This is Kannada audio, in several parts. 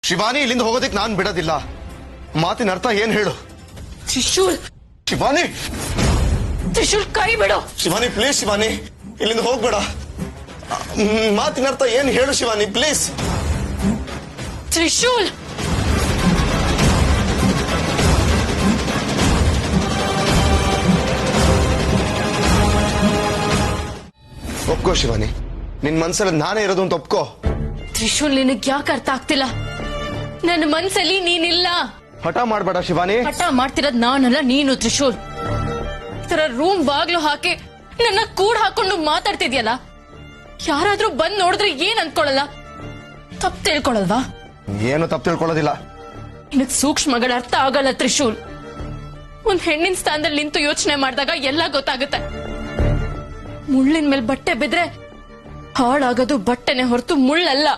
ಶಿವಾನಿ ಇಲ್ಲಿಂದ ಹೋಗೋದಕ್ಕೆ ನಾನು ಬಿಡೋದಿಲ್ಲ. ಮಾತಿನ ಅರ್ಥ ಏನ್ ಹೇಳು? ತ್ರಿಶೂಲ್, ಶಿವಾನಿ, ತ್ರಿಶೂಲ್ ಕೈ ಬಿಡು. ಶಿವಾನಿ ಪ್ಲೀಸ್, ಶಿವಾನಿ ಇಲ್ಲಿಂದ ಹೋಗ್ಬೇಡ. ಮಾತಿನ ಅರ್ಥ ಏನ್ ಹೇಳು ಶಿವಾನಿ ಪ್ಲೀಸ್. ತ್ರಿಶೂಲ್, ಒಪ್ಕೋ ಶಿವಾನಿ, ನಿನ್ ಮನ್ಸಲ್ಲಿ ನಾನೇ ಇರೋದು ಅಂತ ಒಪ್ಕೋ. ತ್ರಿಶೂಲ್, ನಿನಗ್ ಯಾಕೆ ಅರ್ಥ ಆಗ್ತಿಲ್ಲ? ನನ್ನ ಮನ್ಸಲ್ಲಿ ನೀನಿಲ್ಲ. ಹಠ ಮಾಡ್ಬೇಡ ಶಿವಾನಿ. ಹಠ ಮಾಡ್ತಿರೋದ್ ನಾನಲ್ಲ, ನೀನು. ತ್ರಿಶೂಲ್, ಈ ತರ ರೂಮ್ ಬಾಗ್ಲು ಹಾಕಿ ನನ್ನ ಕೂಡ್ ಹಾಕೊಂಡು ಮಾತಾಡ್ತಿದ್ಯಲ್ಲ, ಯಾರಾದ್ರೂ ಬಂದ್ ನೋಡಿದ್ರೆ ಏನ್ ಅನ್ಕೊಳಲ್ಲ? ತಪ್ಪು ತಿಳ್ಕೊಳಲ್ವಾ? ಏನು ತಪ್ಪು ತಿಳ್ಕೊಳ್ಳೋದಿಲ್ಲ. ನಿನಗ್ ಸೂಕ್ಷ್ಮಗಳ ಅರ್ಥ ಆಗಲ್ಲ ತ್ರಿಶೂಲ್. ಒಂದ್ ಹೆಣ್ಣಿನ ಸ್ಥಾನದಲ್ಲಿ ನಿಂತು ಯೋಚನೆ ಮಾಡಿದಾಗ ಎಲ್ಲ ಗೊತ್ತಾಗುತ್ತೆ. ಮುಳ್ಳಿನ ಮೇಲೆ ಬಟ್ಟೆ ಬಿದ್ರೆ ಹಾಳಾಗೋದು ಬಟ್ಟೆನೆ ಹೊರತು ಮುಳ್ಳಲ್ಲ.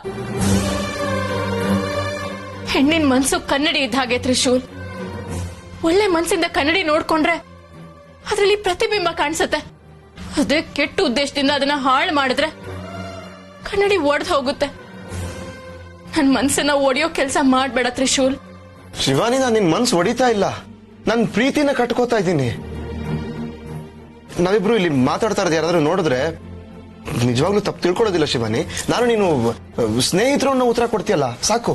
ಹೆಣ್ಣಿನ ಮನ್ಸು ಕನ್ನಡಿ ಇದ್ದ ಹಾಗೆ ತ್ರಿಶೂಲ್. ಒಳ್ಳೆ ಮನ್ಸಿಂದ ಕನ್ನಡಿ ನೋಡ್ಕೊಂಡ್ರೆ ಅದ್ರಲ್ಲಿ ಪ್ರತಿಬಿಂಬ ಕಾಣಿಸುತ್ತೆ. ಅದೇ ಕೆಟ್ಟ ಉದ್ದೇಶದಿಂದ ಅದನ್ನ ಹಾಳು ಮಾಡಿದ್ರೆ ಕನ್ನಡಿ ಒಡೆದು ಹೋಗುತ್ತೆ. ನನ್ ಮನ್ಸನ್ನ ಒಡೆಯೋ ಕೆಲಸ ಮಾಡ್ಬೇಡ ತ್ರಿಶೂಲ್. ಶಿವಾನಿ, ನಾನು ನಿನ್ ಮನ್ಸು ಹೊಡಿತಾ ಇಲ್ಲ, ನನ್ ಪ್ರೀತಿನ ಕಟ್ಕೋತಾ ಇದ್ದೀನಿ. ನಾವಿಬ್ರು ಇಲ್ಲಿ ಮಾತಾಡ್ತಾ ಇರೋದು ಯಾರಾದ್ರೂ ನೋಡಿದ್ರೆ ನಿಜವಾಗ್ಲೂ ತಪ್ಪು ತಿಳ್ಕೊಳ್ಳೋದಿಲ್ಲ ಶಿವಾನಿ. ನಾನು ನೀನು ಸ್ನೇಹಿತರು ಅನ್ನೋ ಉತ್ತರ ಕೊಡ್ತೀಯಲ್ಲ ಸಾಕು.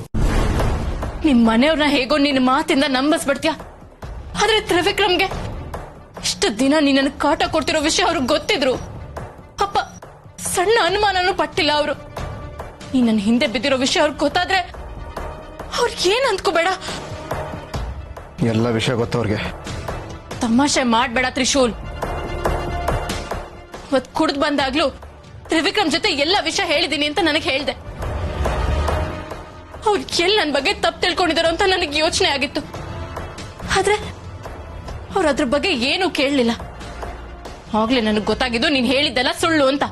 ನಿಮ್ ಮನೆಯವ್ರನ್ನ ಹೇಗೋ ನಿನ್ನ ಮಾತಿಂದ ನಂಬಿಸ್ಬಿಡ್ತೀಯ. ಆದ್ರೆ ತ್ರಿವಿಕ್ರಮ್ಗೆ ಇಷ್ಟು ದಿನ ನೀನನ್ನು ಕಾಟ ಕೊಡ್ತಿರೋ ವಿಷಯ ಅವ್ರಿಗೆ ಗೊತ್ತಿದ್ರು. ಅಪ್ಪ ಸಣ್ಣ ಅನುಮಾನನೂ ಪಟ್ಟಿಲ್ಲ ಅವರು. ನೀ ನನ್ನ ಹಿಂದೆ ಬಿದ್ದಿರೋ ವಿಷಯ ಅವ್ರಿಗೆ ಗೊತ್ತಾದ್ರೆ ಅವ್ರಿಗೆ ಏನ್ ಅಂದ್ಕೋಬೇಡ. ಎಲ್ಲ ವಿಷಯ ಗೊತ್ತವ್ರಿಗೆ. ತಮಾಷೆ ಮಾಡ್ಬೇಡ ತ್ರಿಶೂಲ್. ಇವತ್ ಕುಡ್ದು ಬಂದಾಗ್ಲೂ ತ್ರಿವಿಕ್ರಮ್ ಜೊತೆ ಎಲ್ಲ ವಿಷಯ ಹೇಳಿದೀನಿ ಅಂತ ನನಗೆ ಹೇಳ್ದೆ. ಅವ್ರು ಎಲ್ಲಿ ನನ್ನ ಬಗ್ಗೆ ತಪ್ಪು ತಿಳ್ಕೊಂಡಿದಾರೋ ಅಂತ ನನಗೆ ಯೋಚನೆ ಆಗಿತ್ತು. ಆದ್ರೆ ಅವ್ರ ಅದ್ರ ಬಗ್ಗೆ ಏನೂ ಕೇಳಲಿಲ್ಲ. ಆಗ್ಲೇ ನನಗೆ ಗೊತ್ತಾಗಿದ್ದು ನೀನ್ ಹೇಳಿದ್ದೆಲ್ಲ ಸುಳ್ಳು ಅಂತ.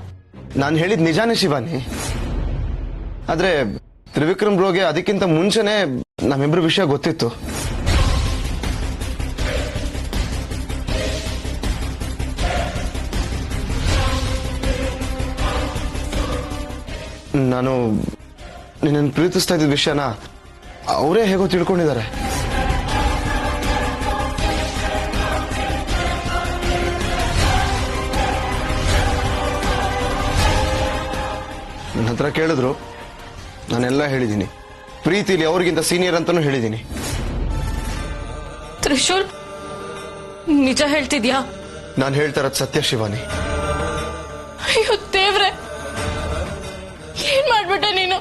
ನಾನು ಹೇಳಿದ್ ನಿಜಾನೇ ಶಿವಾನಿ. ಆದ್ರೆ ತ್ರಿವಿಕ್ರಮ್ ಬ್ರೋಗೆ ಅದಕ್ಕಿಂತ ಮುಂಚೆನೆ ನಮ್ಮಿಬ್ರು ವಿಷಯ ಗೊತ್ತಿತ್ತು. ನಾನು ನಿನ್ನನ್ನು ಪ್ರೀತಿಸ್ತಾ ಇದ್ದ ವಿಷಯನ ಅವರೇ ಹೇಗೋ ತಿಳ್ಕೊಂಡಿದ್ದಾರೆ. ನನ್ನ ಹತ್ರ ಕೇಳಿದ್ರು, ನಾನೆಲ್ಲ ಹೇಳಿದ್ದೀನಿ. ಪ್ರೀತಿಲಿ ಅವ್ರಿಗಿಂತ ಸೀನಿಯರ್ ಅಂತಾನೂ ಹೇಳಿದ್ದೀನಿ. ತ್ರಿಶೂಲ್, ನಿಜ ಹೇಳ್ತಿದ್ಯಾ? ನಾನು ಹೇಳ್ತಾ ಇರೋದು ಸತ್ಯ ಶಿವಾನಿ. ಅಯ್ಯೋ ದೇವ್ರೆ, ಏನ್ ಮಾಡ್ಬಿಟ್ಟೆ ನೀನು?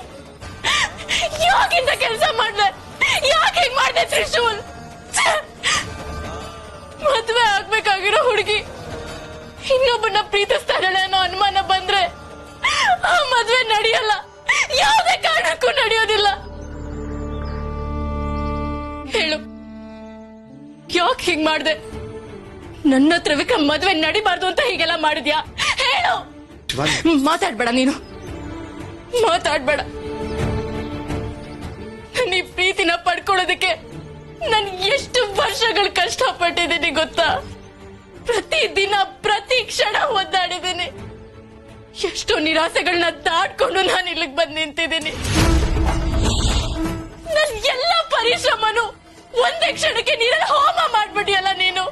ಯಾಕಿಂತ ಕೆಲಸ ಮಾಡ್ದೆ? ಯಾಕೆ ಹಿಂಗ್ ಮಾಡ್ದೆ ತ್ರಿಶೂಲ್? ಮದ್ವೆ ಆಗ್ಬೇಕಾಗಿರೋ ಹುಡುಗಿ ಇನ್ನೊಬ್ಬನ ಪ್ರೀತಿಸ್ತಾ ಇದ್ದಾಳೆ ಅನ್ನೋ ಅನುಮಾನ ಬಂದ್ರೆ ಆ ಮದ್ವೆ ನಡೆಯಲ್ಲ, ಯಾವುದೇ ಕಾರಣಕ್ಕೂ ನಡೆಯೋದಿಲ್ಲ. ಹೇಳು, ಯಾಕೆ ಹಿಂಗ್ ಮಾಡ್ದೆ? ನನ್ನ ತ್ರಿವಿಕ್ರಮ್ ಮದ್ವೆ ನಡಿಬಾರ್ದು ಅಂತ ಹೀಗೆಲ್ಲ ಮಾಡಿದ್ಯಾ? ಹೇಳು. ಮಾತಾಡ್ಬೇಡ ನೀನು, ಮಾತಾಡ್ಬೇಡ. ನನ್ನ ಈ ಪ್ರೀತಿನ ಪಡ್ಕೊಳ್ಳೋದಕ್ಕೆ ನಾನು ಎಷ್ಟು ವರ್ಷಗಳು ಕಷ್ಟಪಟ್ಟಿದ್ದೀನಿ ಗೊತ್ತಾ? ಪ್ರತಿ ದಿನ ಪ್ರತಿ ಕ್ಷಣ ಒದ್ದಾಡಿದ್ದೀನಿ. ಎಷ್ಟೋ ನಿರಾಸೆಗಳನ್ನ ದಾಟ್ಕೊಂಡು ನಾನು ಇಲ್ಲಿಗೆ ಬಂದು ನಿಂತಿದ್ದೀನಿ. ನನ್ನ ಎಲ್ಲ ಪರಿಶ್ರಮನು ಒಂದೇ ಕ್ಷಣಕ್ಕೆ ನೀರಲ್ಲಿ ಹೋಮ ಮಾಡ್ಬಿಟ್ಟಿಯಲ್ಲ ನೀನು.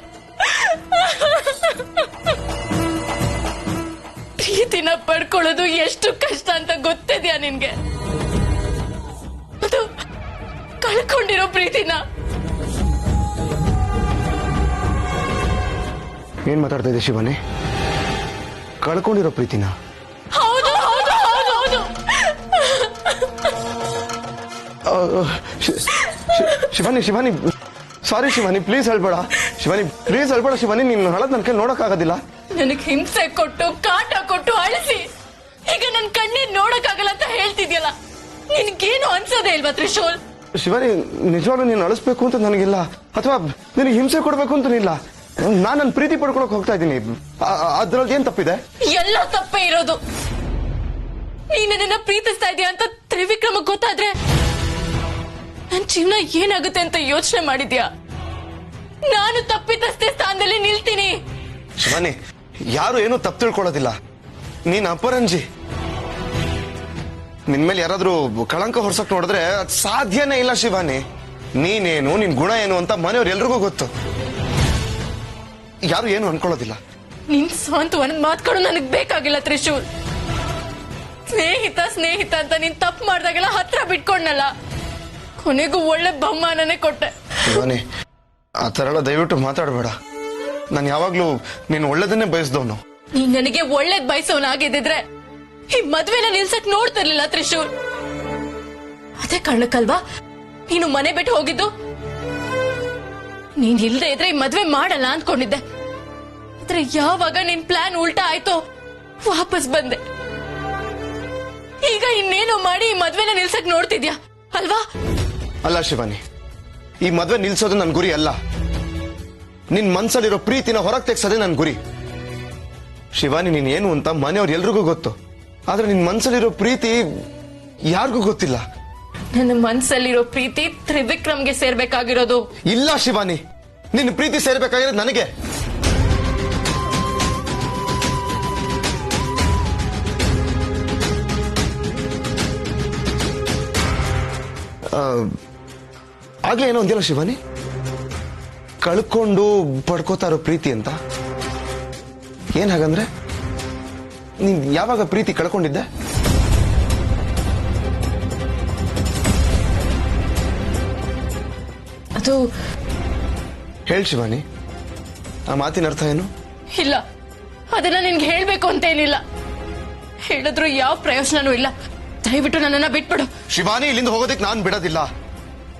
ಪ್ರೀತಿನ ಪಡ್ಕೊಳ್ಳೋದು ಎಷ್ಟು ಕಷ್ಟ ಅಂತ ಗೊತ್ತಿದ್ಯಾ ನಿನ್ಗೆ? ಅದು ಕಳ್ಕೊಂಡಿರೋ ಪ್ರೀತಿನ. ಏನ್ ಮಾತಾಡ್ತಾ ಇದ್ದೆ ಶಿವಾನಿ? ಕಳ್ಕೊಂಡಿರೋ ಪ್ರೀತಿನ? ಹೌದು ಹೌದು ಹೌದು ಹೌದು. ಶಿವಾನಿ, ಶಿವಾನಿ ಸಾರಿ ಶಿವಾನಿ, ಪ್ಲೀಸ್ ಹೇಳ್ಬೇಡ ಶಿವಾನಿ, ಪ್ಲೀಸ್ ಹೇಳ್ಬೇಡ ಶಿವಾನಿ. ನೀನು ಹೇಳೋದು ನನ್ನ ಕೈ ನೋಡಕ್ ಆಗೋದಿಲ್ಲ. ನನಗ್ ಹಿಂಸೆ ಕೊಟ್ಟು ಕಾಟ ಕೊಟ್ಟು ಅಳಿಸಿ ಈಗ ನನ್ ಕಣ್ಣೀರ್ ನೋಡಕ್ಕಾಗಲ್ಲ ಅಂತ ಹೇಳ್ತಿದ್ಯಲ್ಲ, ನಿನ್ಗೇನು ಅನ್ಸೋದೇ ಇಲ್ವಾ ತ್ರಿಶೂಲ್? ಶಿವಾನಿ, ನಿಜವಾಗ್ಲೂ ನೀನು ಅಳಿಸ್ಬೇಕು ಅಂತ ನನಗಿಲ್ಲ, ಅಥವಾ ನಿನಗೆ ಹಿಂಸೆ ಕೊಡ್ಬೇಕು ಅಂತನಿಲ್ಲ. ನಾನು ನನ್ನ ಪ್ರೀತಿ ಪಡ್ಕೊಳಕ್ ಹೋಗ್ತಾ ಇದ್ದೀನಿ. ಅದ್ರಲ್ಲಿ ಏನ್ ತಪ್ಪಿದೆ? ಎಲ್ಲ ತಪ್ಪೇ ಇರೋದು. ನೀನು ನನ್ನ ಪ್ರೀತಿಸ್ತಾ ಇದೀಯ ಅಂತ ತ್ರಿವಿಕ್ರಮ ಗೊತ್ತಾದ್ರೆ ನನ್ ಜೀವನ ಏನಾಗುತ್ತೆ ಅಂತ ಯೋಚನೆ ಮಾಡಿದ್ಯಾ? ನಾನು ತಪ್ಪಿತಸ್ಥೆ ಸ್ಥಾನದಲ್ಲಿ ನಿಲ್ತೀನಿ. ಶಿವಾನಿ, ಯಾರು ಏನು ತಪ್ಪು ತಿಳ್ಕೊಳ್ಳೋದಿಲ್ಲ. ನೀನ್ ಅಪರಂಜಿ. ನಿನ್ಮೇಲೆ ಯಾರಾದ್ರೂ ಕಳಂಕ ಹೊರ್ಸಕ್ ನೋಡಿದ್ರೆ ಅದ್ ಸಾಧ್ಯನೇ ಇಲ್ಲ ಶಿವಾನಿ. ನೀನೇನು ನಿನ್ ಗುಣ ಏನು ಅಂತ ಮನೆಯವ್ರು ಎಲ್ರಿಗೂ ಗೊತ್ತು. ಯಾರು ಏನು ಅನ್ಕೊಳ್ಳೋದಿಲ್ಲ. ನಿನ್ ಸ್ವಂತ ಒಂದ್ ಮಾತ್ಕೊಡು ನನಗ್ ಬೇಕಾಗಿಲ್ಲ ತ್ರಿಶೂಲ್. ಸ್ನೇಹಿತ ಸ್ನೇಹಿತ ಅಂತ ನೀನ್ ತಪ್ಪು ಮಾಡ್ದಾಗೆಲ್ಲ ಹತ್ರ ಬಿಟ್ಕೊಂಡಲ್ಲ, ಕೊನೆಗೂ ಒಳ್ಳೆ ಬಹುಮಾನನೇ ಕೊಟ್ಟೆ. ಶಿವಾನಿ, ಆ ತರ ಎಲ್ಲ ದಯವಿಟ್ಟು ಮಾತಾಡಬೇಡ. ನಾನು ಯಾವಾಗ್ಲೂ ನೀನ್ ಒಳ್ಳೇದನ್ನೇ ಬಯಸ್ದವನು. ನೀನ್ ನನಗೆ ಒಳ್ಳೇದ್ ಬಯಸೋನಾಗಿದ್ದಿದ್ರೆ ಈ ಮದ್ವೆನ ನಿಲ್ಸಕ್ ನೋಡ್ತಿರ್ಲಿಲ್ಲ ತ್ರಿಶೂಲ್. ಅದೇ ಕಾರಣಕ್ಕಲ್ವಾ ನೀನು ಮನೆ ಬಿಟ್ಟು ಹೋಗಿದ್ದು? ನೀನ್ ಇಲ್ದೇ ಇದ್ರೆ ಈ ಮದ್ವೆ ಮಾಡಲ್ಲ ಅಂದ್ಕೊಂಡಿದ್ದೆ. ಆದ್ರೆ ಯಾವಾಗ ನಿನ್ ಪ್ಲಾನ್ ಉಲ್ಟಾ ಆಯ್ತೋ ವಾಪಸ್ ಬಂದೆ. ಈಗ ಇನ್ನೇನೋ ಮಾಡಿ ಈ ಮದ್ವೆನ ನಿಲ್ಸಕ್ ನೋಡ್ತಿದ್ಯಾ ಅಲ್ವಾ? ಅಲ್ಲ ಶಿವಾನಿ, ಈ ಮದ್ವೆ ನಿಲ್ಸೋದು ನನ್ ಗುರಿ ಅಲ್ಲ. ನಿನ್ ಮನ್ಸಲ್ಲಿರೋ ಪ್ರೀತಿನ ಹೊರಗೆ ತೆಗ್ಸೋದೇ ನನ್ ಗುರಿ. ಶಿವಾನಿ, ನೀನ್ ಏನು ಅಂತ ಮನೆಯವ್ರು ಎಲ್ರಿಗೂ ಗೊತ್ತು. ಆದ್ರೆ ನಿನ್ ಮನ್ಸಲ್ಲಿರೋ ಪ್ರೀತಿ ಯಾರಿಗೂ ಗೊತ್ತಿಲ್ಲ. ನನ್ನ ಮನ್ಸಲ್ಲಿರೋ ಪ್ರೀತಿ ತ್ರಿವಿಕ್ರಮ್ಗೆ ಸೇರ್ಬೇಕಾಗಿರೋದು. ಇಲ್ಲ ಶಿವಾನಿ, ನಿನ್ನ ಪ್ರೀತಿ ಸೇರ್ಬೇಕಾಗಿರೋದು ನನಗೆ. ಆಗ್ಲೇ ಏನೋ ಒಂದಿಲ್ಲ ಶಿವಾನಿ, ಕಳ್ಕೊಂಡು ಪಡ್ಕೋತಾ ಇರೋ ಪ್ರೀತಿ ಅಂತ. ಏನ್ ಹಾಗಂದ್ರೆ ನೀನ್ ಯಾವಾಗ ಪ್ರೀತಿ ಕಳ್ಕೊಂಡಿದ್ದೆ? ಅದು ಹೇಳ್ ಶಿವಾನಿ, ಆ ಮಾತಿನ ಅರ್ಥ ಏನು? ಇಲ್ಲ, ಅದನ್ನ ನಿನ್ಗೆ ಹೇಳ್ಬೇಕು ಅಂತ ಏನಿಲ್ಲ. ಹೇಳಿದ್ರು ಯಾವ ಪ್ರಯೋಜನನೂ ಇಲ್ಲ. ದಯವಿಟ್ಟು ನನ್ನನ್ನ ಬಿಟ್ಬಿಡು. ಶಿವಾನಿ, ಇಲ್ಲಿಂದ ಹೋಗೋದಕ್ಕೆ ನಾನ್ ಬಿಡೋದಿಲ್ಲ.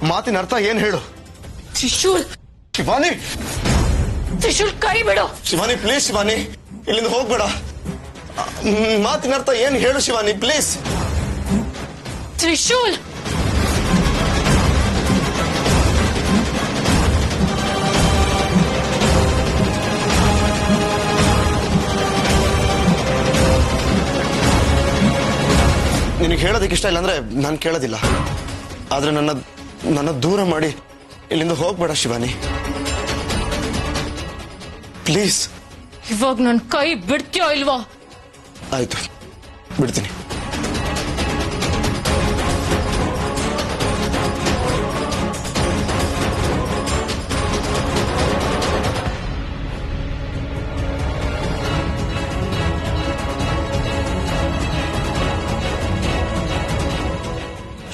ಮಾತಿನ ಅರ್ಥ ಏನ್ ಹೇಳು? ತ್ರಿಶೂಲ್, ಶಿವಾನಿ, ತ್ರಿಶೂಲ್ ಕೈ ಬಿಡು. ಶಿವಾನಿ ಪ್ಲೀಸ್, ಶಿವಾನಿ ಇಲ್ಲಿಂದ ಹೋಗ್ಬೇಡ. ಮಾತಿನ ಅರ್ಥ ಏನ್ ಹೇಳು ಶಿವಾನಿ ಪ್ಲೀಸ್. ತ್ರಿಶೂಲ್, ನಿನಗೆ ಹೇಳೋದಕ್ಕೆ ಇಷ್ಟ ಇಲ್ಲ ಅಂದ್ರೆ ನಾನು ಕೇಳೋದಿಲ್ಲ. ಆದ್ರೆ ನನ್ನ ದೂರ ಮಾಡಿ ಇಲ್ಲಿಂದ ಹೋಗ್ಬೇಡ ಶಿವಾನಿ ಪ್ಲೀಸ್. ಇವಾಗ ನನ್ ಕೈ ಬಿಡ್ತೀಯೋ ಇಲ್ವೋ? ಆಯ್ತು, ಬಿಡ್ತೀನಿ.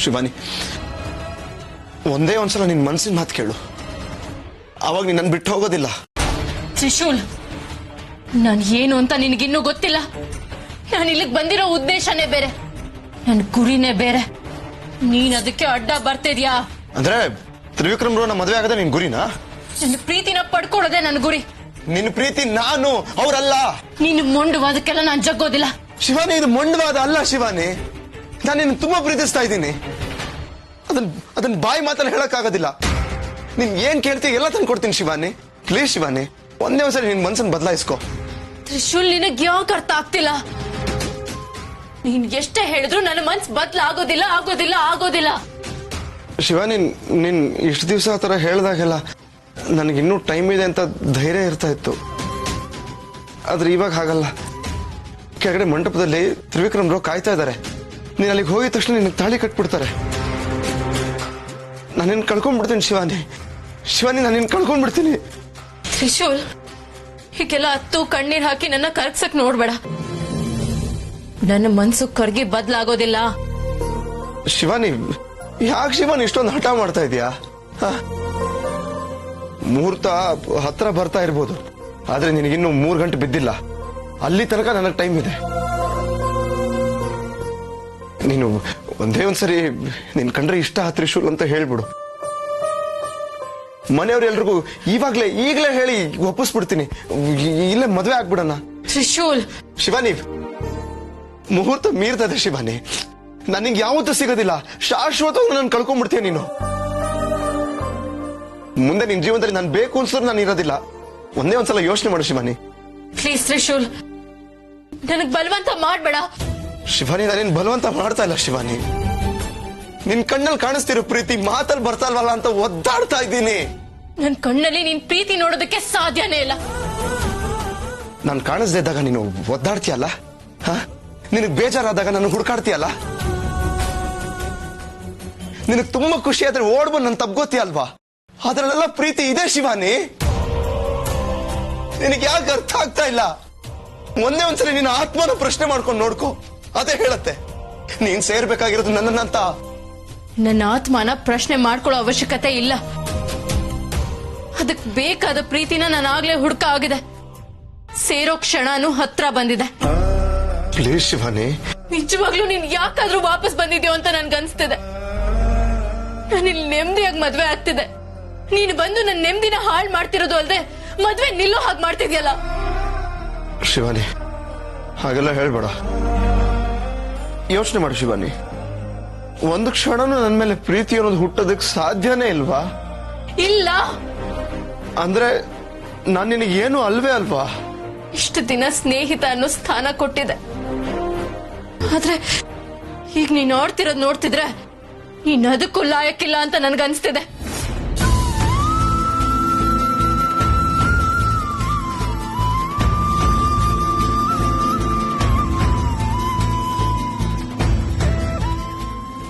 ಶಿವಾನಿ, ಒಂದೇ ಒಂದ್ಸಲ ನಿನ್ ಮನಸ್ಸಿನ ಮಾತು ಕೇಳು. ಅವಾಗ ನೀನ್ ನನ್ ಬಿಟ್ಟು ಹೋಗೋದಿಲ್ಲ. ತ್ರಿಶೂಲ್, ನಾನು ಏನು ಅಂತ ನಿನಗಿನ್ನೂ ಗೊತ್ತಿಲ್ಲ. ನಾನು ಇಲ್ಲಿಗೆ ಬಂದಿರೋ ಉದ್ದೇಶನೇ ಬೇರೆ, ನನ್ನ ಗುರಿನೇ ಬೇರೆ. ನೀನ್ ಅದಕ್ಕೆ ಅಡ್ಡ ಬರ್ತಿದ್ಯಾ? ಅಂದ್ರೆ ತ್ರಿವಿಕ್ರಮ್ ನಮ್ಮ ಮದುವೆ ಆಗದೆ ನಿನ್ ಗುರಿನಾ? ನನ್ನ ಪ್ರೀತಿನ ಪಡ್ಕೊಳ್ಳೋದೇ ನನ್ನ ಗುರಿ. ನಿನ್ನ ಪ್ರೀತಿ ನಾನು, ಅವರಲ್ಲ. ನೀನು ಮೊಂಡುವಾದಕ್ಕೆಲ್ಲ ನಾನು ಜಗ್ಗೋದಿಲ್ಲ. ಶಿವಾನಿ, ಇದು ಮೊಂಡವಾದ ಅಲ್ಲ ಶಿವಾನಿ. ನಾನು ನಿನ್ನ ತುಂಬಾ ಪ್ರೀತಿಸ್ತಾ ಇದ್ದೀನಿ. ಅದನ್ನ ಬಾಯಿ ಮಾತಲ್ಲಿ ಹೇಳಕ್ಕಾಗೋದಿಲ್ಲ. ನೀನ್ ಏನ್ ಕೇಳ್ತೀಯ ಎಲ್ಲ ತಂದು ಕೊಡ್ತೀನಿ ಶಿವಾನಿ. ಪ್ಲೀಸ್ ಶಿವಾನಿ, ಒಂದೇ ಒಂದ್ಸರಿ ನಿನ್ ಮನ್ಸನ್ ಬದಲಾಯಿಸ್ಕೋ. ತ್ರಿಶೂಲ್, ನಿನಗೆ ಯಾಕೆ ಅರ್ಥ ಆಗ್ತಿಲ್ಲ? ನೀನ್ ಎಷ್ಟೇ ಹೇಳಿದ್ರು ನನ್ನ ಮನ್ಸು ಬದಲಾಗೋದಿಲ್ಲ, ಆಗೋದಿಲ್ಲ, ಆಗೋದಿಲ್ಲ. ಶಿವಾನಿ, ನೀನ್ ಇಷ್ಟು ದಿವಸ ಆ ತರ ಹೇಳ್ದಾಗೆಲ್ಲ ನನಗಿನ್ನೂ ಟೈಮ್ ಇದೆ ಅಂತ ಧೈರ್ಯ ಇರ್ತಾ ಇತ್ತು. ಆದ್ರೆ ಇವಾಗ ಹಾಗಲ್ಲ. ಕೆಳಗಡೆ ಮಂಟಪದಲ್ಲಿ ತ್ರಿವಿಕ್ರಮ್ ಕಾಯ್ತಾ ಇದ್ದಾರೆ. ನೀನ್ ಅಲ್ಲಿಗೆ ಹೋಗಿದ ತಕ್ಷಣ ನಿನಗೆ ತಾಳಿ ಕಟ್ಬಿಡ್ತಾರೆ. ನಾನಿನ್ ಕಳ್ಕೊಂಡ್ಬಿಡ್ತೀನಿ ಶಿವಾನಿ. ಶಿವಾನಿ, ನಾನಿನ್ ಕಳ್ಕೊಂಡ್ಬಿಡ್ತೀನಿ. ತ್ರಿಶೂಲ್, ಹೀಗೆಲ್ಲ ಹತ್ತು ಕಣ್ಣೀರ್ ಹಾಕಿ ನನ್ನ ಕರ್ಗ್ಸಕ್ ನೋಡ್ಬೇಡ. ನನ್ನ ಮನ್ಸು ಕರ್ಗಿ ಬದಲಾಗೋದಿಲ್ಲ. ಶಿವಾನಿ, ಯಾಕೆ ಶಿವಾನಿ ಇಷ್ಟೊಂದು ಹಠ ಮಾಡ್ತಾ ಇದೀಯಾ? ಮುಹೂರ್ತ ಹತ್ರ ಬರ್ತಾ ಇರ್ಬೋದು, ಆದ್ರೆ ನಿನಗಿನ್ನೂ 3 ಗಂಟೆ ಬಿದ್ದಿಲ್ಲ. ಅಲ್ಲಿ ತನಕ ನನಗೆ ಟೈಮ್ ಇದೆ. ನೀನು ಒಂದೇ ಒಂದ್ಸರಿ ನಿನ್ ಕಂಡ್ರೆ ಇಷ್ಟ ತ್ರಿಶೂಲ್ ಅಂತ ಹೇಳ್ಬಿಡು. ಮನೆಯವ್ರೆಲ್ರಿಗೂ ಈಗಲೇ ಹೇಳಿ ಒಪ್ಪಿಸ್ಬಿಡ್ತೀನಿ. ಇಲ್ಲೇ ಮದ್ವೆ ಆಗ್ಬಿಡಣ. ತ್ರಿಶೂಲ್, ಶಿವಾನಿ, ಮುಹೂರ್ತ ಮೀರ್ತದೆ ಶಿವಾನಿ. ನನಗೆ ಯಾವತ್ತೂ ಸಿಗೋದಿಲ್ಲ. ಶಾಶ್ವತವಾಗಿ ನಾನು ಕಳ್ಕೊಂಡ್ಬಿಡ್ತೀಯ ನೀನು. ಮುಂದೆ ನಿನ್ ಜೀವನದಲ್ಲಿ ನಾನು ಬೇಕು ಅನ್ಸಿದ್ರು ನಾನು ಇರೋದಿಲ್ಲ. ಒಂದೇ ಒಂದ್ಸಲ ಯೋಚನೆ ಮಾಡು ಶಿವಾನಿ. ಪ್ಲೀಸ್ ತ್ರಿಶೂಲ್, ನನಗ್ ಬಲವಂತ ಮಾಡ್ಬೇಡ. ಶಿವಾನಿ, ನಾನೇನ್ ಬಲವಂತ ಮಾಡ್ತಾ ಇಲ್ಲ ಶಿವಾನಿ. ನಿನ್ ಕಣ್ಣಲ್ಲಿ ಕಾಣಿಸ್ತಿರೋ ಪ್ರೀತಿ ಮಾತಲ್ಲಿ ಬರ್ತಾ ಇಲ್ವಲ್ಲ ಅಂತ ಒದ್ದಾಡ್ತಾ ಇದ್ದೀನಿ. ನನ್ ಕಣ್ಣಲ್ಲಿ ನೀನ್ ಪ್ರೀತಿ ನೋಡೋದಕ್ಕೆ ಸಾಧ್ಯನೇ ಇಲ್ಲ. ನಾನು ಕಾಣಿಸ್ದೇ ಇದ್ದಾಗ ನೀನು ಒದ್ದಾಡ್ತೀಯಲ್ಲ, ನಿನಗ್ ಬೇಜಾರಾದಾಗ ನಾನು ಹುಡುಕಾಡ್ತೀಯಲ್ಲ. ನಿನಗೆ ತುಂಬಾ ಖುಷಿ ಆದ್ರೆ ಓಡ್ಬಂದು ನನ್ ತಪ್ಗೋತಿ ಅಲ್ವಾ? ಅದ್ರಲ್ಲೆಲ್ಲ ಪ್ರೀತಿ ಇದೆ ಶಿವಾನಿ. ನಿನಗೆ ಯಾಕೆ ಅರ್ಥ ಆಗ್ತಾ ಇಲ್ಲ? ಒಂದೇ ಒಂದ್ಸಲಿ ನಿನ್ನ ಆತ್ಮನ ಪ್ರಶ್ನೆ ಮಾಡ್ಕೊಂಡು ನೋಡ್ಕೊ, ಅದೇ ಹೇಳತ್ತೆ ನೀನ್ ಸೇರ್ಬೇಕಾಗಿರೋದು ನನ್ನನ್ನಂತ. ನನ್ನ ಆತ್ಮನ ಪ್ರಶ್ನೆ ಮಾಡ್ಕೊಳ್ಳೋ ಅವಶ್ಯಕತೆ ಇಲ್ಲ. ಅದಕ್ ಬೇಕಾದ ಪ್ರೀತಿನ ನಾನು ಆಗ್ಲೇ ಹುಡುಕ ಆಗಿದೆ. ಸೇರೋ ಕ್ಷಣನೂ ಹತ್ರ ಬಂದಿದೆ. ಪ್ಲೀಸ್ ಶಿವಾನಿ. ನಿಜವಾಗ್ಲೂ ನೀನ್ ಯಾಕಾದ್ರೂ ವಾಪಸ್ ಬಂದಿದ್ಯೋ ಅಂತ ನನ್ಗನ್ಸ್ತಿದೆ. ನಾನಿಲ್ಲಿ ನೆಮ್ಮದಿಯಾಗಿ ಮದ್ವೆ ಆಗ್ತಿದೆ. ನೀನು ಬಂದು ನನ್ನ ನೆಮ್ಮದಿನ ಹಾಳು ಮಾಡ್ತಿರೋದು ಅಲ್ದೆ ಮದ್ವೆ ನಿಲ್ಲೋ ಹಾಗೆ ಮಾಡ್ತಿದ್ಯಲ್ಲ. ಶಿವಾನಿ, ಹಾಗೆಲ್ಲ ಹೇಳ್ಬೇಡ. ಯೋಚನೆ ಮಾಡು ಶಿವಾನಿ, ಒಂದು ಕ್ಷಣನೂ ನನ್ನ ಮೇಲೆ ಪ್ರೀತಿ ಅನ್ನೋದು ಹುಟ್ಟೋದಕ್ಕೆ ಸಾಧ್ಯನೇ ಇಲ್ವಾ? ಇಲ್ಲ ಅಂದ್ರೆ ನಾನು ನಿನಗೇನು ಅಲ್ವೇ ಅಲ್ವಾ? ಇಷ್ಟು ದಿನ ಸ್ನೇಹಿತ ಅನ್ನೋ ಸ್ಥಾನ ಕೊಟ್ಟಿದೆ. ಆದ್ರೆ ಈಗ ನೀನ್ ನೋಡ್ತಿರೋದ್ ನೋಡ್ತಿದ್ರೆ ನೀನ್ ಅದಕ್ಕೂ ಲಾಯಕ್ಕಿಲ್ಲ ಅಂತ ನನ್ಗನ್ಸ್ತಿದೆ.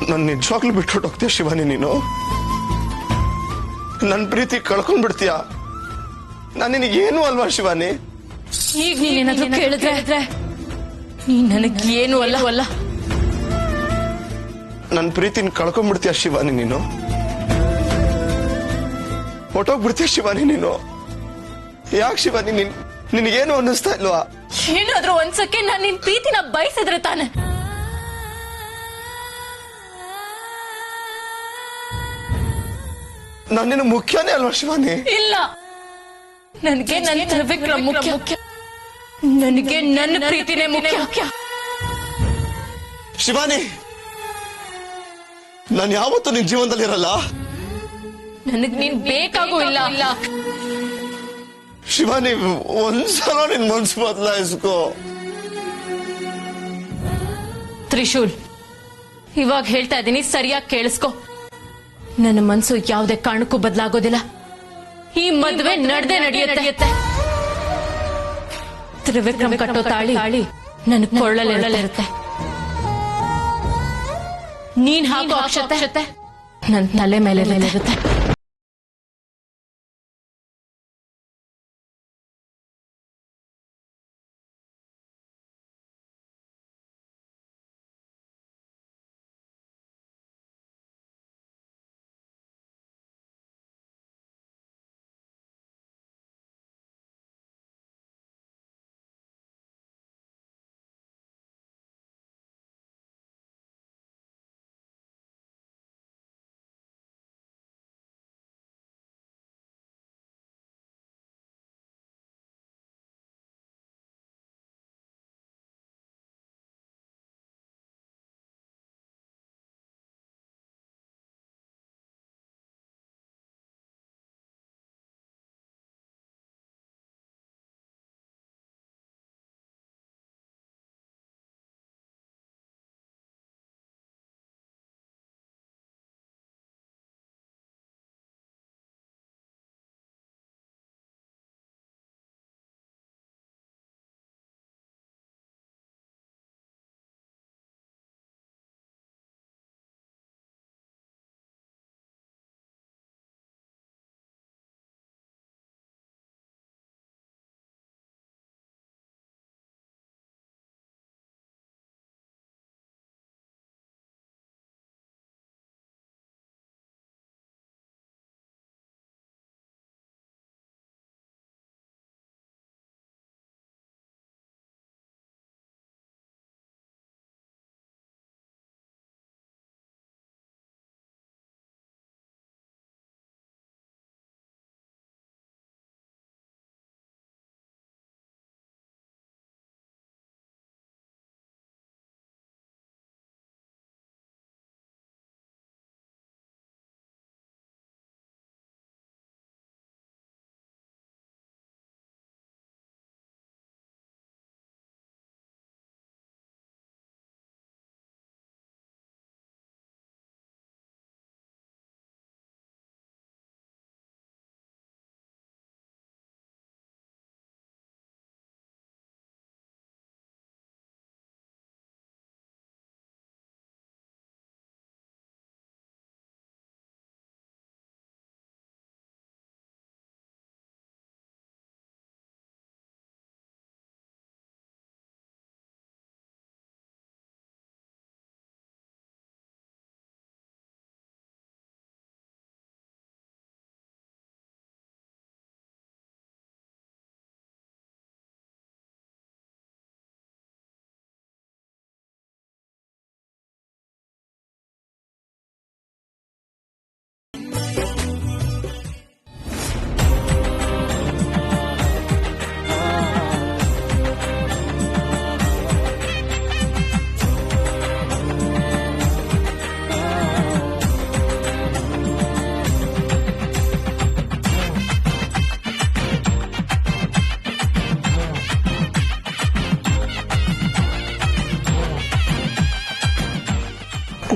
ನಾನು ನಿಜವಾಗ್ಲೂ ಬಿಟ್ಬಿಟ್ಟು ಹೋಗ್ತೀಯ ಶಿವಾನಿ? ನೀನು ನನ್ನ ಪ್ರೀತಿ ಕಳ್ಕೊಂಡ್ಬಿಡ್ತೀಯ? ನಾನು ನಿನಗೇನು ಅಲ್ವಾ ಶಿವಾನಿ? ಈಗ ನೀನೇನಾದ್ರೂ ಕೇಳಿದ್ರೆ ನೀನ್ ನನಗೇನು ಅಲ್ಲ. ನನ್ನ ಪ್ರೀತಿನ ಕಳ್ಕೊಂಡ್ಬಿಡ್ತೀಯ ಶಿವಾನಿ? ನೀನು ಹೊಟ್ಟೋಗ್ಬಿಡ್ತೀಯ ಶಿವಾನಿ? ನೀನು ಯಾಕೆ ಶಿವಾನಿ? ನಿನಗೇನು ಅನ್ನಿಸ್ತಾ ಇಲ್ವಾ? ಏನಾದ್ರೂ ಒಂದ್ಸಕ್ಕೆ ನಾನು ನಿನ್ ಪ್ರೀತಿನ ಬಯಸಿದ್ರೆ ತಾನೆ. ನಾನು ನಿನ್ನ ಮುಖ್ಯನೇ ಅಲ್ವಾ ಶಿವಾನಿ? ಇಲ್ಲ, ನನಗೆ ನನ್ನ ತ್ರಿವಿಕ್ರಮ್ ಮುಖ್ಯ. ನನಗೆ ನನ್ನ ಪ್ರೀತಿನೇ ಮುಖ್ಯ. ಶಿವಾನಿ, ನಾನು ಯಾವತ್ತೂ ನಿನ್ ಜೀವನದಲ್ಲಿ ಇರಲ್ಲ. ನನಗ್ ನೀನ್ ಬೇಕಾಗೂ ಇಲ್ಲ. ಶಿವಾನಿ, ಒಂದ್ಸಲ ನಿನ್ ಮನ್ಸು ಬದಲಾಯಿಸ್ಕೋ. ತ್ರಿಶೂಲ್, ಇವಾಗ ಹೇಳ್ತಾ ಇದ್ದೀನಿ, ಸರಿಯಾಗಿ ಕೇಳಿಸ್ಕೊ. ನನ್ನ ಮನ್ಸು ಯಾವುದೇ ಕಾರಣಕ್ಕೂ ಬದಲಾಗೋದಿಲ್ಲ. ಈ ಮದುವೆ ನಡೆಯುತ್ತೆ. ತ್ರಿವಿಕ್ರಮ್ ಕಟ್ಟೋ ತಾಳಿ ನನ್ನ ಕೊಳ್ಳಲಿರುತ್ತೆ. ನೀನ್ ಹಾಕೋ ಅಕ್ಷತೆ ನನ್ನ ತಲೆ ಮೇಲೆ ಇರುತ್ತೆ.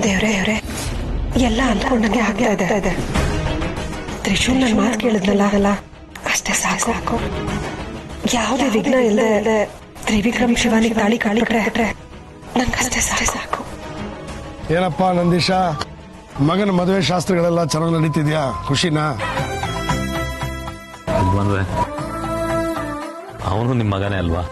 ದೇವ್ರೆ ಎಲ್ಲ ಅನ್ಕೊಂಡಂಗೆ ಆಗ್ತಾ ಇದೆ. ತ್ರಿಶೂಲ್ ನನ್ನ ಮಾತು ಕೇಳಿದ್ನಲ್ಲ, ಅಷ್ಟೇ ಸಾಕು. ಯಾವುದೇ ವಿಘ್ನ ಇಲ್ಲದೆ ತ್ರಿವಿಕ್ರಮ್ ಶಿವಾನಿಗೆ ತಾಳಿ ಕಾಳಿಬಿಟ್ರೆ ನಂಗಷ್ಟೇ ಸಾಕು. ಏನಪ್ಪ ನಂದೀಶ, ಮಗನ ಮದುವೆ ಶಾಸ್ತ್ರಗಳೆಲ್ಲ ಚೆನ್ನಾಗಿ ನಡೀತಿದ್ಯಾ? ಖುಷಿನಾ? ಯಜಮಾನ್ರೆ, ಅವನು ನಿಮ್ಮ ಮಗನೇ ಅಲ್ವಾ?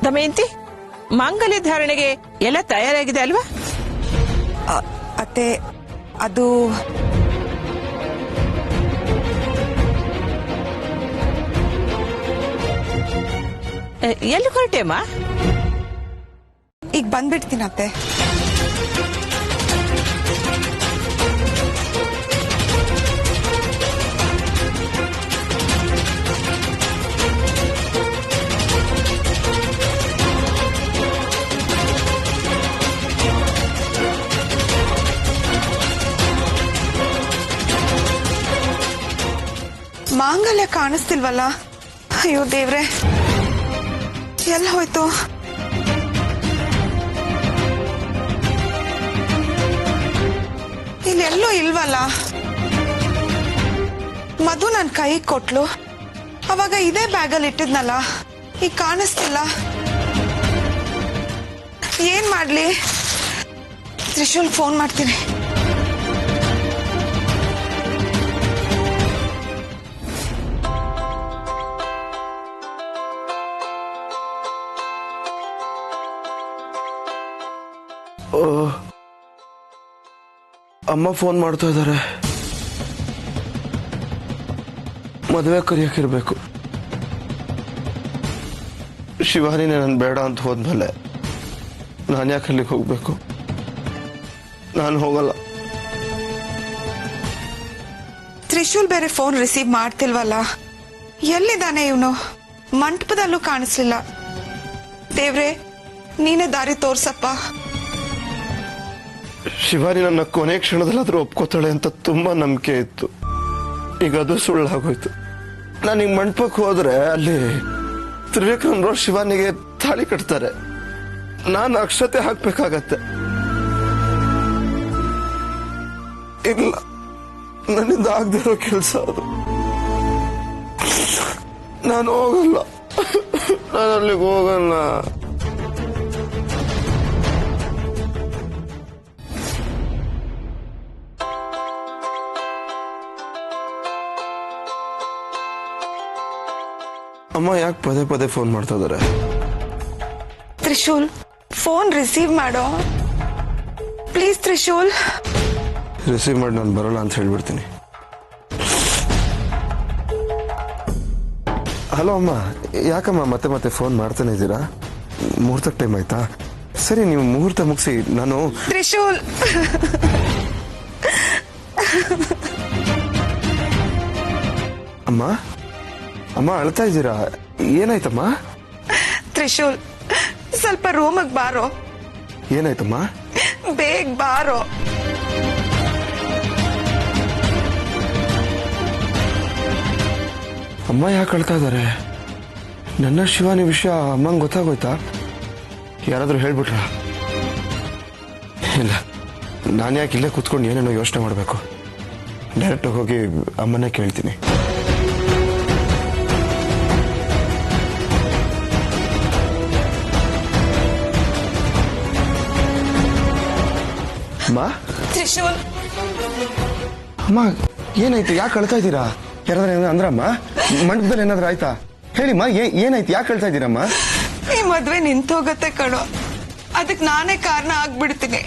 ದಮಯಂತಿ, ಮಾಂಗಲ್ಯ ಧಾರಣೆಗೆ ಎಲ್ಲ ತಯಾರಾಗಿದೆ ಅಲ್ವಾ? ಅತ್ತೆ, ಅದು ಎಲ್ಲಿ ಹೊರಟೆಮ್ಮ? ಈಗ ಬಂದ್ಬಿಡ್ತೀನಿ ಅತ್ತೆ. ಮಾಂಗಲ್ಯ ಕಾಣಿಸ್ತಿಲ್ವಲ್ಲ? ಅಯ್ಯೋ ದೇವ್ರೆ, ಎಲ್ಲ ಹೋಯ್ತು? ಇಲ್ಲೆಲ್ಲೂ ಇಲ್ವಲ್ಲ. ಮಧು ನನ್ ಕೈ ಕೊಟ್ಲು, ಅವಾಗ ಇದೇ ಬ್ಯಾಗಲ್ಲಿ ಇಟ್ಟಿದ್ನಲ್ಲ, ಈಗ ಕಾಣಿಸ್ತಿಲ್ಲ. ಏನ್ ಮಾಡ್ಲಿ? ತ್ರಿಶೂಲ್ ಫೋನ್ ಮಾಡ್ತೀನಿ. ಅಮ್ಮ ಫೋನ್ ಮಾಡ್ತಾ ಇದ್ದಾರೆ. ಮದುವೆ ಕರಿಯಕ್ಕಿರ್ಬೇಕು. ಶಿವಾನಿನೇ ನನ್ ಬೇಡ ಅಂತ ಹೋದ್ಮೇಲೆ ನಾನು ಯಾಕೆ ಅಲ್ಲಿಗೆ ಹೋಗ್ಬೇಕು? ನಾನು ಹೋಗಲ್ಲ. ತ್ರಿಶೂಲ್ ಬೇರೆ ಫೋನ್ ರಿಸೀವ್ ಮಾಡ್ತಿಲ್ವಲ್ಲ. ಎಲ್ಲಿದ್ದಾನೆ ಇವನು? ಮಂಟಪದಲ್ಲೂ ಕಾಣಿಸ್ಲಿಲ್ಲ. ದೇವ್ರೆ, ನೀನೇ ದಾರಿ ತೋರ್ಸಪ್ಪ. ಶಿವಾನಿ ನನ್ನ ಕೊನೆ ಕ್ಷಣದಲ್ಲಾದ್ರೂ ಒಪ್ಕೋತಾಳೆ ಅಂತ ತುಂಬಾ ನಂಬಿಕೆ ಇತ್ತು. ಈಗ ಅದು ಸುಳ್ಳಾಗೋಯ್ತು. ನಾನು ಈಗ ಮಂಟಪಕ್ಕೆ ಹೋದ್ರೆ ಅಲ್ಲಿ ತ್ರಿವಿಕ್ರಮ್ ರೋಡ್ ಶಿವಾನಿಗೆ ತಾಳಿ ಕಟ್ತಾರೆ. ನಾನು ಅಕ್ಷತೆ ಹಾಕ್ಬೇಕಾಗತ್ತೆ. ಇಲ್ಲ, ನನ್ನಿಂದ ಆಗದಿರೋ ಕೆಲಸ ಅದು. ನಾನು ಹೋಗಲ್ಲ. ನಾನು ಅಲ್ಲಿಗೆ ಹೋಗಲ್ಲ. ಅಮ್ಮ ಯಾಕೆ ಪದೇ ಪದೇ ಫೋನ್ ಮಾಡ್ತಾ ಇದಾರೆ? ತ್ರಿಶೂಲ್, ಫೋನ್ ರಿಸೀವ್ ಮಾಡೋ ಪ್ಲೀಸ್. ತ್ರಿಶೂಲ್, ರಿಸೀವ್ ಮಾಡಿ ನಾನು ಬರೋಲ್ಲ ಅಂತ ಹೇಳ್ಬಿಡ್ತೀನಿ. ಹಲೋ ಅಮ್ಮ, ಯಾಕಮ್ಮ ಮತ್ತೆ ಮತ್ತೆ ಫೋನ್ ಮಾಡ್ತಾನೆ ಇದ್ದೀರಾ? ಮುಹೂರ್ತಕ್ಕೆ ಟೈಮ್ ಆಯ್ತಾ? ಸರಿ, ನೀವು ಮುಹೂರ್ತ ಮುಗಿಸಿ ನಾನು. ತ್ರಿಶೂಲ್, ಅಮ್ಮ ಅಮ್ಮ ಅಳ್ತಾ ಇದ್ದೀರಾ? ಏನಾಯ್ತಮ್ಮ? ತ್ರಿಶೂಲ್, ಸ್ವಲ್ಪ ರೂಮಿಗೆ ಬಾರೋ. ಏನಾಯ್ತಮ್ಮ? ಬೇಗ ಬಾರೋ. ಅಮ್ಮ ಯಾಕೆ ಅಳ್ತಾ ಇದ್ದಾರೆ? ನನ್ನ ಶಿವಾನಿ ವಿಷಯ ಅಮ್ಮಂಗೆ ಗೊತ್ತಾಗೋಯ್ತಾ? ಯಾರಾದ್ರೂ ಹೇಳ್ಬಿಟ್ರ? ಇಲ್ಲ, ನಾನು ಯಾಕೆ ಇಲ್ಲೇ ಕೂತ್ಕೊಂಡು ಏನೇನೋ ಯೋಚನೆ ಮಾಡಬೇಕು. ಡೈರೆಕ್ಟಾಗಿ ಹೋಗಿ ಅಮ್ಮನೇ ಕೇಳ್ತೀನಿ. ಅಮ್ಮ, ತ್ರಿಶೂಲ್, ಅಮ್ಮ ಏನಾಯ್ತು? ಯಾಕೆ ಅಳ್ತಾ ಇದ್ದೀರಾ? ಯಾರಾದ್ರೂ ಅಂದ್ರಮ್ಮ? ಮಂಟಪದಲ್ಲಿ ಏನಾದ್ರೂ ಆಯ್ತಾ? ಹೇಳಿಮ್ಮ, ಏನಾಯ್ತು? ಯಾಕೆ ಅಳ್ತಾ ಇದ್ದೀರಮ್ಮ? ಈ ಮದ್ವೆ ನಿಂತೋಗತ್ತೆ ಕಣೋ. ಅದಕ್ಕೆ ನಾನೇ ಕಾರಣ ಆಗ್ಬಿಡ್ತೀನಿ.